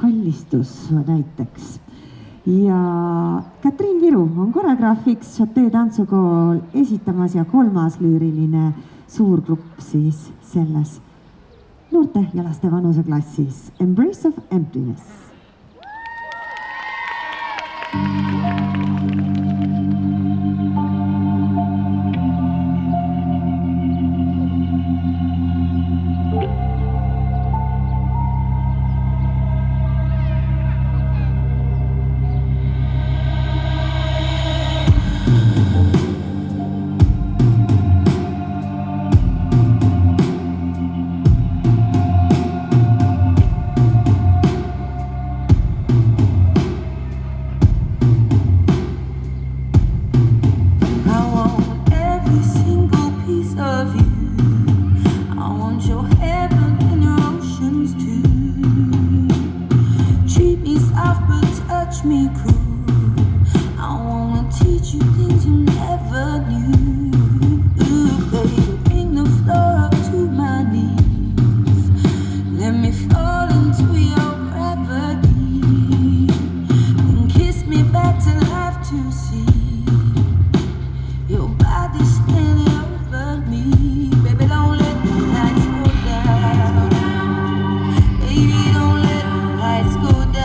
kallistus näiteks. Ja Katriin Viru on koreograafiks Chateau tantsukool esitamas ja 3. lüüriline suurgrupp siis selles noorte ja laste vanuseklassis Embrace of Emptiness. Me cruel. I wanna teach you things you never knew. Baby, bring the floor up to my knees. Let me fall into your gravity and kiss me back to life to see your body standing over me. Baby, don't let the lights go down. Baby, don't let the lights go down.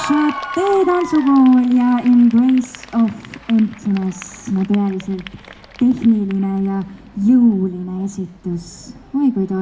Chateau tantsukool ja Embrace of Emptiness, tõeliselt tehniline ja jõuline esitus. Oi kui tore.